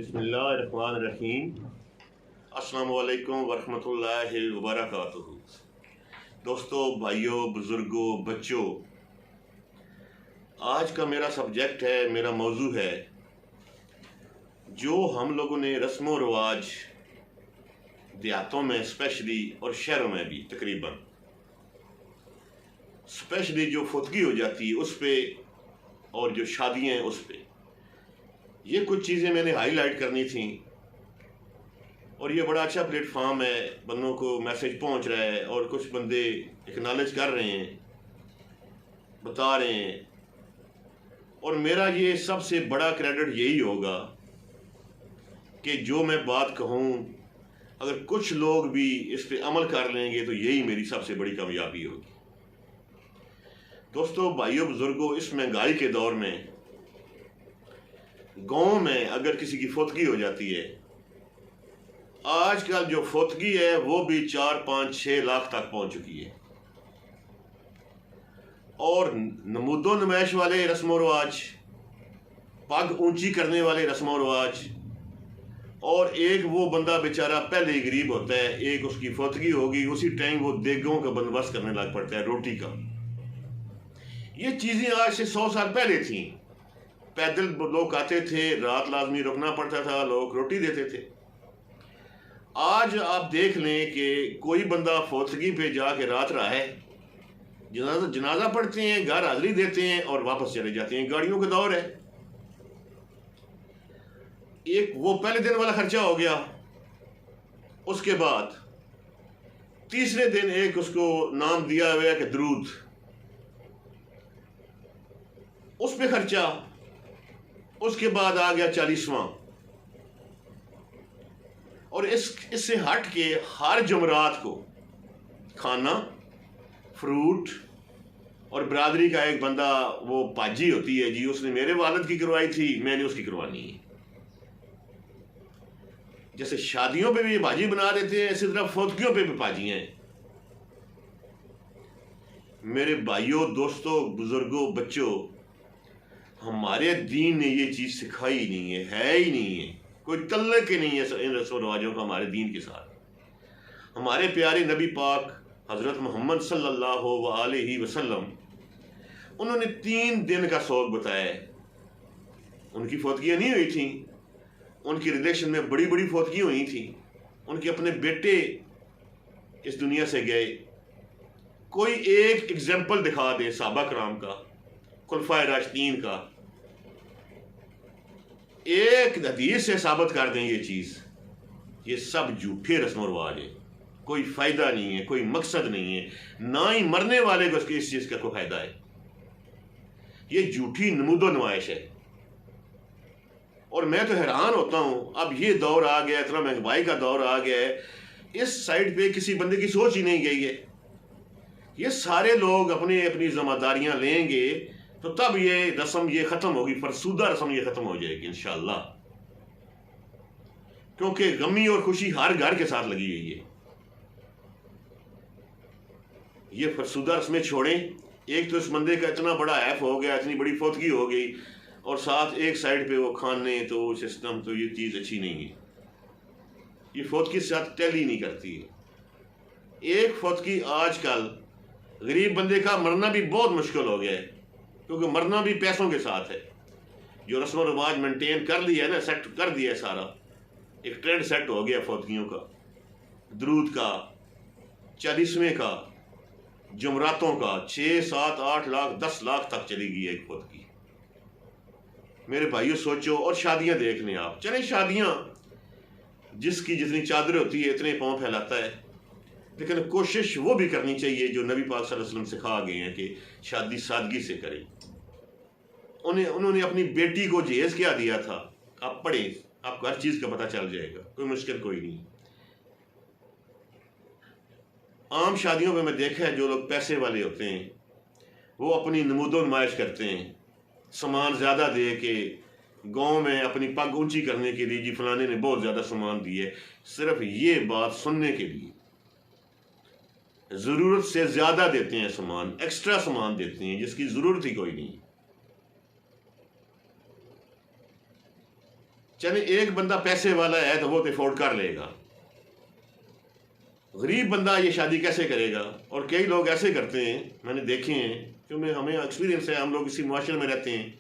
बिस्मिल्लाहिर्रहमानिर्रहीम। अस्सलामु अलैकुम वरहमतुल्लाहि वबरकातुहू। दोस्तों, भाइयों, बुज़ुर्गों, बच्चों, आज का मेरा सब्जेक्ट है, मेरा मौजू है जो हम लोगों ने रस्म व रवाज देहातों में स्पेशली और शहरों में भी तकरीबन स्पेशली जो फुतगी हो जाती है उस पे और जो शादियाँ हैं उस पे ये कुछ चीज़ें मैंने हाईलाइट करनी थी। और ये बड़ा अच्छा प्लेटफॉर्म है, बंदों को मैसेज पहुंच रहा है और कुछ बंदे एक्नॉलेज कर रहे हैं, बता रहे हैं। और मेरा ये सबसे बड़ा क्रेडिट यही होगा कि जो मैं बात कहूँ अगर कुछ लोग भी इस पे अमल कर लेंगे तो यही मेरी सबसे बड़ी कामयाबी होगी। दोस्तों, भाइयों, बुजुर्गों, इस महंगाई के दौर में गांव में अगर किसी की फौतगी हो जाती है, आजकल जो फौतगी है वो भी 4-5-6 लाख तक पहुंच चुकी है। और नमूदो नुमाइश वाले रस्म रवाज, पग ऊंची करने वाले रस्म रवाज, और एक वो बंदा बेचारा पहले ही गरीब होता है, एक उसकी फौतगी होगी उसी टाइम वो देगों का बंदोबस्त करने लग पड़ता है, रोटी का। ये चीजें आज से 100 साल पहले थी। पैदल लोग आते थे, रात लाजमी रुकना पड़ता था, लोग रोटी देते थे। आज आप देख लें कि कोई बंदा फौतगी पे जाके रात रहा है, जनाजा पढ़ते हैं, घर हाजिरी देते हैं और वापस चले जाते हैं। गाड़ियों का दौर है। एक वो पहले दिन वाला खर्चा हो गया, उसके बाद तीसरे दिन एक उसको नाम दिया हुआ है कि दरूद, उस पे खर्चा। उसके बाद आ गया 40वां। और इससे हट के हर जुमरात को खाना, फ्रूट, और बरादरी का एक बंदा वो पाजी होती है जी, उसने मेरे वालिद की करवाई थी, मैंने उसकी करवानी है। जैसे शादियों पे भी भाजी बना देते हैं, इसी तरह फौतगियों पे भी भाजियां हैं। मेरे भाइयों, दोस्तों, बुजुर्गों, बच्चों, हमारे दीन ने ये चीज सिखाई नहीं है ही नहीं है। कोई तल्लक ही नहीं है इन रस्म रवाजों का हमारे दीन के साथ। हमारे प्यारे नबी पाक हजरत मोहम्मद सल्लल्लाहु अलैहि वसल्लम, उन्होंने 3 दिन का शौक बताया। उनकी फौतगियाँ नहीं हुई थी, उनकी रिलेशन में बड़ी बड़ी फौतगी हुई थी, उनके अपने बेटे इस दुनिया से गए। कोई एक एग्जाम्पल दिखा दे सहाबा कराम का, खुलफाए राशिदीन का, एक हदीस से साबित कर दें ये चीज। ये सब झूठे रस्म रवाज है, कोई फायदा नहीं है, कोई मकसद नहीं है, ना ही मरने वाले को इस चीज का कोई फायदा है। ये झूठी नमूदो नुमाइश है। और मैं तो हैरान होता हूं, अब ये दौर आ गया, इतना महंगाई का दौर आ गया है, इस साइड पे किसी बंदे की सोच ही नहीं गई है। ये सारे लोग अपनी अपनी जिम्मेदारियां लेंगे तो तब ये रस्म ये खत्म होगी, फरसूदा रस्म ये खत्म हो जाएगी इंशाअल्लाह। क्योंकि गमी और खुशी हर घर के साथ लगी हुई है। ये फरसूदा रस्में छोड़ें। एक तो इस बंदे का इतना बड़ा ऐप हो गया, इतनी बड़ी फौतगी हो गई, और साथ एक साइड पे वो खाने तो सिस्टम, तो ये चीज अच्छी नहीं है। ये फौतगी के साथ टैल ही नहीं करती है। एक फौतगी आजकल गरीब बंदे का मरना भी बहुत मुश्किल हो गया है, क्योंकि मरना भी पैसों के साथ है। जो रस्म रवाज मेंटेन कर लिया है ना, सेट कर दिया है सारा, एक ट्रेंड सेट हो गया फौतगियों का, दरूद का, 40वें का, जुमरातों का, 6, 7, 8 लाख, 10 लाख तक चली गई है एक फौतगी। मेरे भाइयों, सोचो। और शादियां देख लें आप, चले शादियां जिसकी जितनी चादर होती है इतने पांव फैलाता है, लेकिन कोशिश वो भी करनी चाहिए जो नबी पाक सल्लल्लाहु अलैहि वसल्लम सिखा गए हैं कि शादी सादगी से करें। उन्होंने अपनी बेटी को जहेज क्या दिया था, आप पढ़ें, आपको हर चीज का पता चल जाएगा, कोई मुश्किल कोई नहीं। आम शादियों में मैं देखा है जो लोग पैसे वाले होते हैं वो अपनी नमूदो नुमाइश करते हैं, सामान ज्यादा दे के गाँव में अपनी पग ऊंची करने के लिए, जी फलाने ने बहुत ज्यादा सामान दिए, सिर्फ ये बात सुनने के लिए जरूरत से ज्यादा देते हैं सामान, एक्स्ट्रा सामान देते हैं जिसकी जरूरत ही कोई नहीं। چلے ایک بندہ پیسے والا ہے تو وہ تو افورڈ کر لے گا، غریب بندہ یہ شادی کیسے کرے گا؟ اور کئی لوگ ایسے کرتے ہیں، میں نے دیکھے ہیں، کیونکہ ہمیں ایکسپیرینس ہے، ہم لوگ اسی معاشرے میں رہتے ہیں،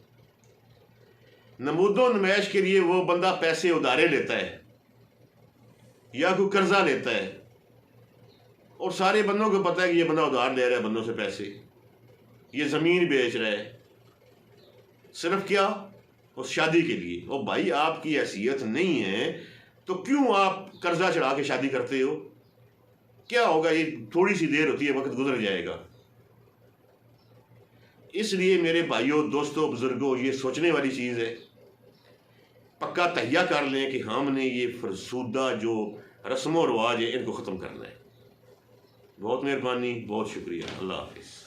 نمود و نمائش کے لیے وہ بندہ پیسے ادھارے لیتا ہے یا کوئی قرضہ لیتا ہے، اور سارے بندوں کو پتہ ہے کہ یہ بندہ ادھار لے رہا ہے بندوں سے پیسے، یہ زمین بیچ رہا ہے، صرف کیا؟ اس شادی کے لیے۔ اور بھائی آپ کی حیثیت نہیں ہے تو کیوں آپ قرضہ چڑھا کے شادی کرتے ہو؟ کیا ہوگا؟ یہ تھوڑی سی دیر ہوتی ہے، وقت گزر جائے گا۔ اس لیے میرے بھائیوں، دوستوں، بزرگوں، یہ سوچنے والی چیز ہے، پکا تہیہ کر لیں کہ ہم نے یہ فرسودہ جو رسم و رواج ہے ان کو ختم کرنا ہے۔ بہت مہربانی، بہت شکریہ، اللہ حافظ۔